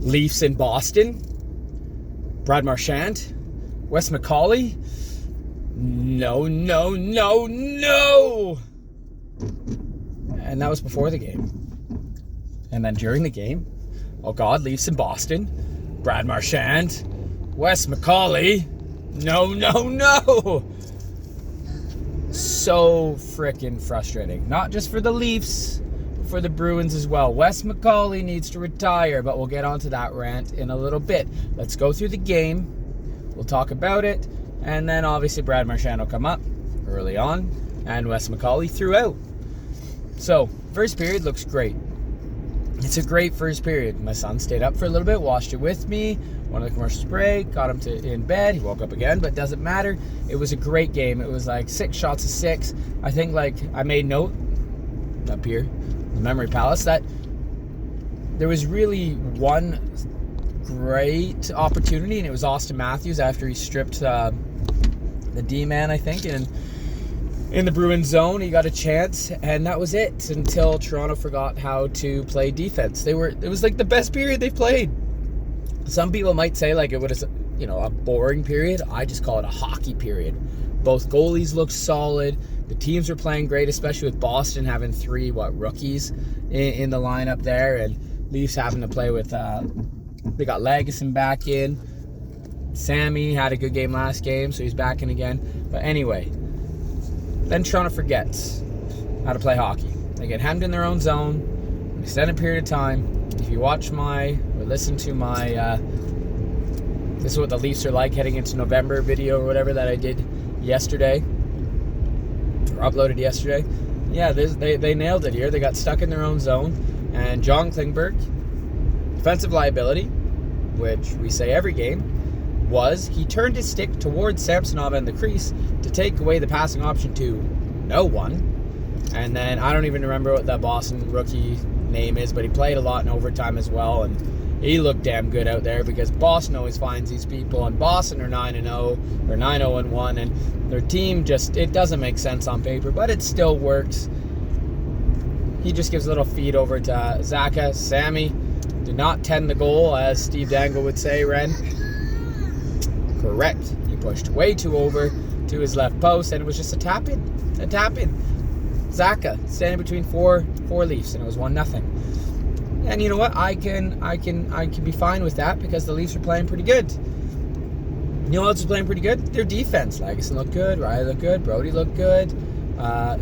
Leafs in Boston. Brad Marchand. Wes McCauley. No. And that was before the game. And then during the game, oh God, Leafs in Boston. Brad Marchand. Wes McCauley. No. So freaking frustrating. Not just for the Leafs, but for the Bruins as well. Wes McCauley needs to retire, but we'll get onto that rant in a little bit. Let's go through the game. We'll talk about it. And then obviously Brad Marchand will come up early on. And Wes McCauley throughout. So, first period looks great. It's a great first period. My son stayed up for a little bit, watched it with me. One of the commercials break, got him in bed. He woke up again, but doesn't matter. It was a great game. It was like 6 shots of 6. I think I made note up here, the Memory Palace, that there was really one great opportunity, and it was Austin Matthews after he stripped the D-man, I think, and in the Bruins zone. He got a chance, and that was it until Toronto forgot how to play defense. It was like the best period they've played. Some people might say like it was, a boring period. I just call it a hockey period. Both goalies looked solid. The teams were playing great, especially with Boston having 3 rookies in the lineup there, and Leafs having to play with they got Lagesson back in. Sammy had a good game last game, so he's back in again. But anyway, then Toronto forgets how to play hockey. They get hemmed in their own zone an extended period of time. If you watch listen to my this is what the Leafs are like heading into November video or whatever that I did yesterday, or uploaded yesterday. Yeah, they nailed it here. They got stuck in their own zone, and John Klingberg, defensive liability, which we say every game, he turned his stick towards Samsonov and the crease to take away the passing option to no one. And then I don't even remember what that Boston rookie name is, but he played a lot in overtime as well, and he looked damn good out there because Boston always finds these people, and Boston are 9-0 or 9-0-1, and their team it doesn't make sense on paper, but it still works. He just gives a little feed over to Zacha. Sammy did not tend the goal, as Steve Dangle would say, Ren. Correct. He pushed way too over to his left post, and it was just a tap in. Zacha standing between four Leafs, and it was 1-0. And you know what? I can be fine with that because the Leafs are playing pretty good. You know what else is playing pretty good? Their defense. Lagesson looked good. Riley looked good. Brody looked good.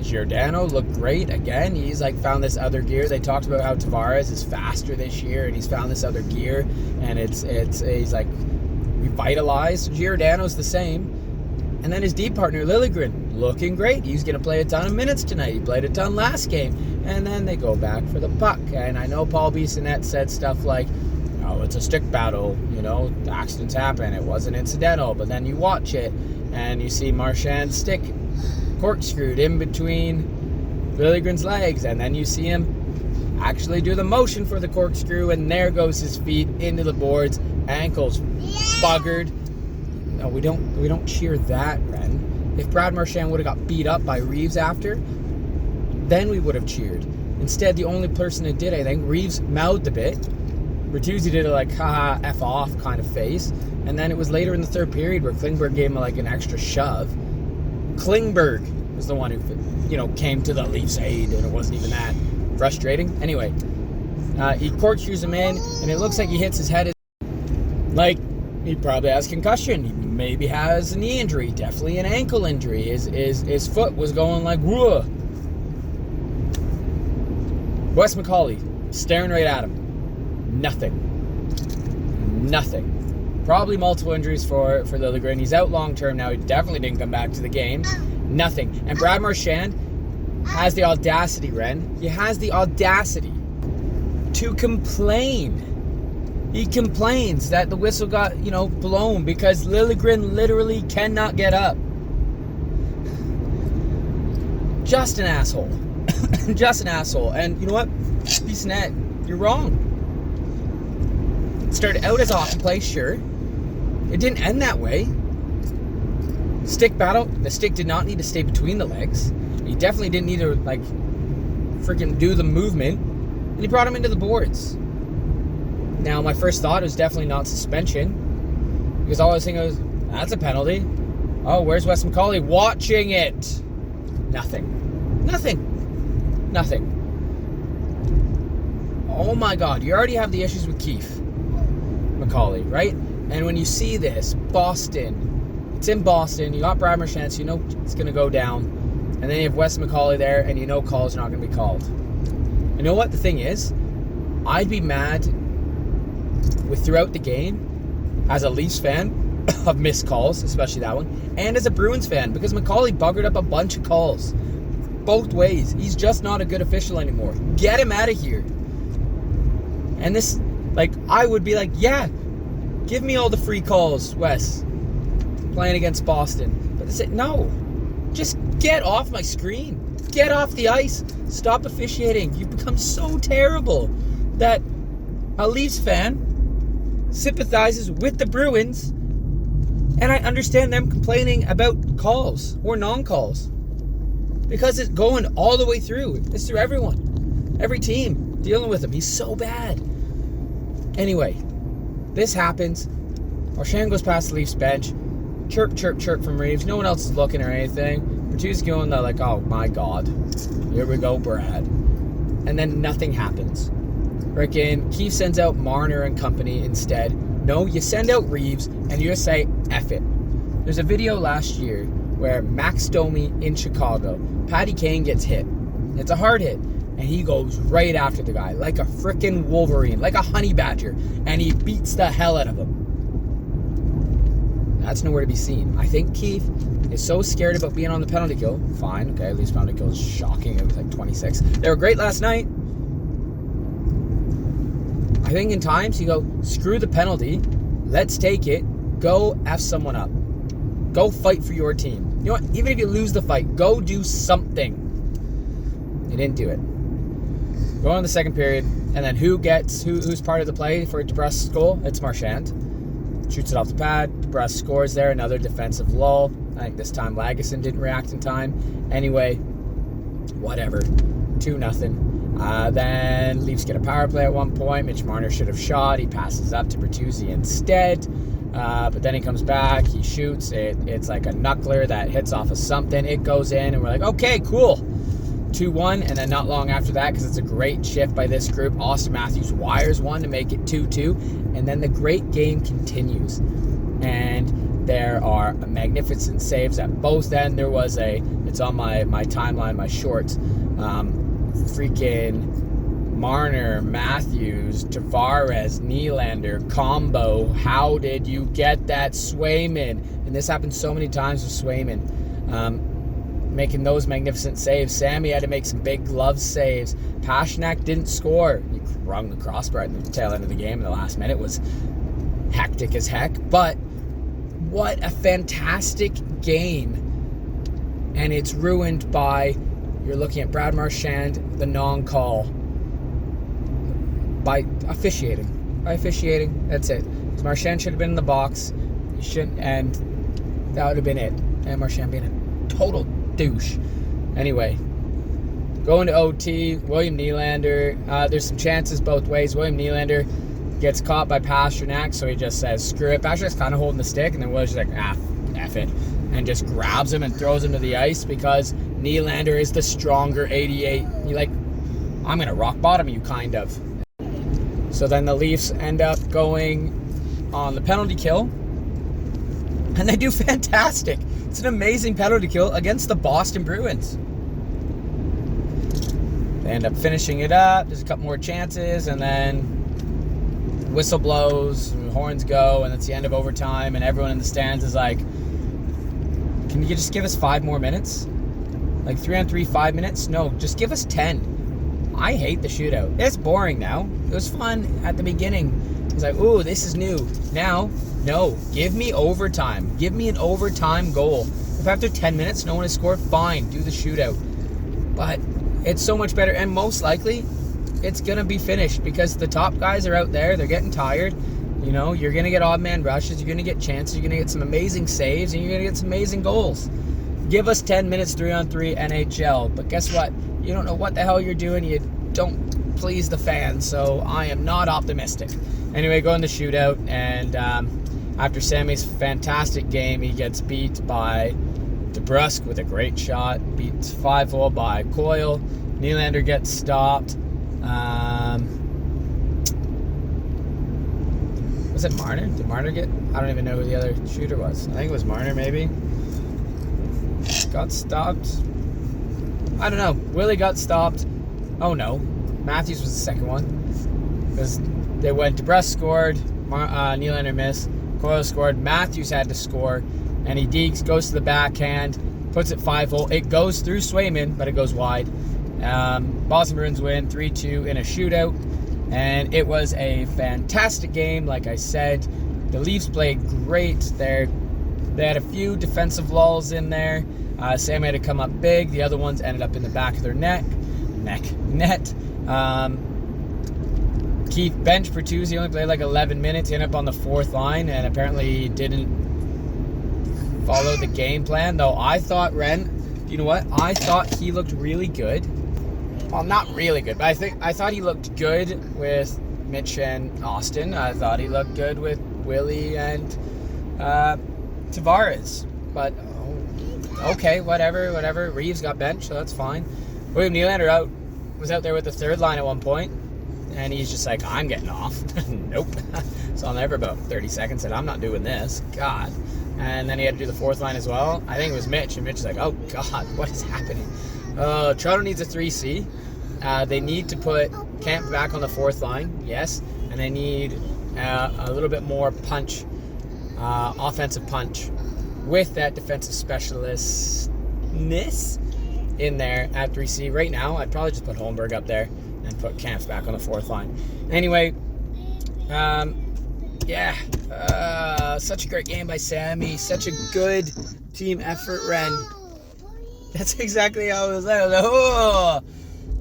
Giordano looked great again. He's found this other gear. They talked about how Tavares is faster this year, and he's found this other gear, and he's revitalized. Giordano's the same. And then his deep partner, Liljegren, looking great. He's going to play a ton of minutes tonight. He played a ton last game. And then they go back for the puck. And I know Paul Bissonnette said stuff like, oh, it's a stick battle. Accidents happen. It wasn't incidental. But then you watch it, and you see Marchand's stick corkscrewed in between Liljegren's legs. And then you see him actually do the motion for the corkscrew, and there goes his feet into the boards. Ankles buggered. No, we don't cheer that, Ren. If Brad Marchand would have got beat up by Reeves after, then we would have cheered. Instead, the only person that did, I think, Reeves mouthed a bit. Bertuzzi did a haha, F off kind of face. And then it was later in the third period where Klingberg gave him an extra shove. Klingberg was the one who, came to the Leafs' aid, and it wasn't even that frustrating. Anyway, he corkscrews him in, and it looks like he hits his head. He probably has concussion. He maybe has a knee injury, definitely an ankle injury. His foot was going whoa. Wes McCauley staring right at him. Nothing. Probably multiple injuries for Liljegren. He's out long term now. He definitely didn't come back to the game. Nothing. And Brad Marchand has the audacity, Ren. He has the audacity to complain. He complains that the whistle got, blown because Liljegren literally cannot get up. Just an asshole. Just an asshole. And you know what? Bissonnette, you're wrong. It started out as a hockey play, sure. It didn't end that way. Stick battle, the stick did not need to stay between the legs. He definitely didn't need to, freaking do the movement. And he brought him into the boards. Now, my first thought was definitely not suspension, because all I was thinking was, that's a penalty. Oh, where's Wes McCauley watching it? Nothing. Oh my God, you already have the issues with Keith McCauley, right? And when you see this, Boston, it's in Boston, you got Brad Marchand, so you know it's going to go down. And then you have Wes McCauley there, and you know calls are not going to be called. You know what the thing is? I'd be mad with throughout the game, as a Leafs fan, of missed calls, especially that one, and as a Bruins fan, because McCauley buggered up a bunch of calls. Both ways. He's just not a good official anymore. Get him out of here. And this, like, I would be like, yeah, give me all the free calls, Wes, playing against Boston. But they said, no, just get off my screen. Get off the ice. Stop officiating. You've become so terrible that a Leafs fan sympathizes with the Bruins, and I understand them complaining about calls or non-calls, because it's going all the way through. It's through everyone. Every team dealing with him. He's so bad. Anyway, this happens. Marchand goes past the Leafs bench. Chirp, chirp, chirp from Reeves. No one else is looking or anything. Bertuzzi going there like, oh my God. Here we go, Brad. And then nothing happens. Freaking Keith sends out Marner and company instead. No, you send out Reeves and you just say, F it. There's a video last year where Max Domi in Chicago, Patty Kane gets hit. It's a hard hit. And he goes right after the guy like a freaking Wolverine, like a honey badger. And he beats the hell out of him. That's nowhere to be seen. I think Keith is so scared about being on the penalty kill. Fine, okay, at least penalty kill is shocking. It was like 26. They were great last night. I think in times you go, screw the penalty. Let's take it. Go F someone up. Go fight for your team. You know what? Even if you lose the fight, go do something. You didn't do it. Go on the second period, and then who's part of the play for DeBrusque's goal? It's Marchand. Shoots it off the pad. DeBrusque scores there. Another defensive lull. I think this time Lagesson didn't react in time. Anyway, whatever. 2-0. Then Leafs get a power play at one point. Mitch Marner should have shot. He passes up to Bertuzzi instead. But then he comes back. He shoots. It's like a knuckler that hits off of something. It goes in, and we're like, okay, cool. 2-1, and then not long after that, because it's a great shift by this group, Austin Matthews wires one to make it 2-2, and then the great game continues. And there are magnificent saves at both ends. There was it's on my timeline, my shorts, freaking Marner, Matthews, Tavares, Nylander combo. How did you get that, Swayman? And this happened so many times with Swayman. Making those magnificent saves. Sammy had to make some big glove saves. Pastrnak didn't score. He rung the crossbar at the tail end of the game in the last minute. It was hectic as heck. But what a fantastic game. And it's ruined by, you're looking at Brad Marchand, the non-call. By officiating. That's it. Because Marchand should have been in the box. He shouldn't, and that would have been it. And Marchand being a total douche. Anyway, going to OT, William Nylander. There's some chances both ways. William Nylander gets caught by Pastrnak, so he just says, screw it. Pasternak's kind of holding the stick, and then William's just like, F it. And just grabs him and throws him to the ice because Nylander is the stronger 88. You're like, I'm going to rock bottom you, kind of. So then the Leafs end up going on the penalty kill, and they do fantastic. It's an amazing penalty kill against the Boston Bruins. They end up finishing it up. There's a couple more chances, and then whistle blows, and horns go, and it's the end of overtime, and everyone in the stands is like, can you just give us 5 more minutes? Like 3-on-3, 5 minutes? No, just give us 10. I hate the shootout. It's boring now. It was fun at the beginning. It's like, ooh, this is new. Now, no, give me overtime. Give me an overtime goal. If after 10 minutes no one has scored, fine, do the shootout. But it's so much better, and most likely it's going to be finished because the top guys are out there. They're getting tired. You know, you're going to get odd man rushes. You're going to get chances. You're going to get some amazing saves, and you're going to get some amazing goals. Give us 10 minutes 3-on-3 NHL. But guess what? You don't know what the hell you're doing. You don't please the fans, so I am not optimistic. Anyway, go in the shootout, and after Sammy's fantastic game, he gets beat by DeBrusque with a great shot, beats 5-0 by Coyle. Nylander gets stopped. Was it Marner? Did Marner get... I don't even know who the other shooter was. I think it was Marner, maybe. Got stopped. I don't know. Willie got stopped. Oh, no. Matthews was the second one. Because they went... DeBrusque scored. Nylander missed. Coyle scored. Matthews had to score. And he deeks, goes to the backhand, puts it 5-0. It goes through Swayman, but it goes wide. Boston Bruins win 3-2 in a shootout. And it was a fantastic game, like I said. The Leafs played great there. They had a few defensive lulls in there. Sam had to come up big. The other ones ended up in the back of their net. Keith bench Bertuzzi only played like 11 minutes. He ended up on the fourth line, and apparently didn't follow the game plan. Though I thought you know what? I thought he looked really good. Well, not really good, but I thought he looked good with Mitch and Austin. I thought he looked good with Willie and Tavares. But okay, whatever. Reeves got benched, so that's fine. William Nylander was out there with the third line at one point, and he's just like, I'm getting off. Nope. So on there for about 30 seconds, said, I'm not doing this. God. And then he had to do the fourth line as well. I think it was Mitch, and Mitch is like, oh God, what is happening? Toronto needs a 3C. They need to put Camp back on the fourth line, yes, and they need a little bit more punch, offensive punch, with that defensive specialistness in there at 3C. Right now, I'd probably just put Holmberg up there and put Camp back on the fourth line. Anyway, such a great game by Sammy. Such a good team effort, Ren. That's exactly how it was.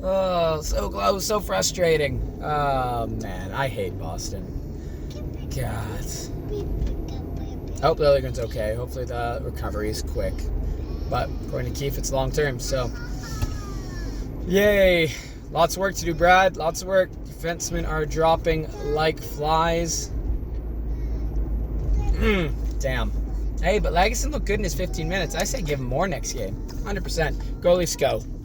Oh, so close, so frustrating. Oh, man, I hate Boston. God. I hope Liljegren's okay. Hopefully the recovery is quick. But according to Keefe, it's long-term, so... Yay. Lots of work to do, Brad. Lots of work. Defensemen are dropping like flies. Damn. Hey, but Lagesson looked good in his 15 minutes. I say give him more next game. 100%. Go Leafs, go.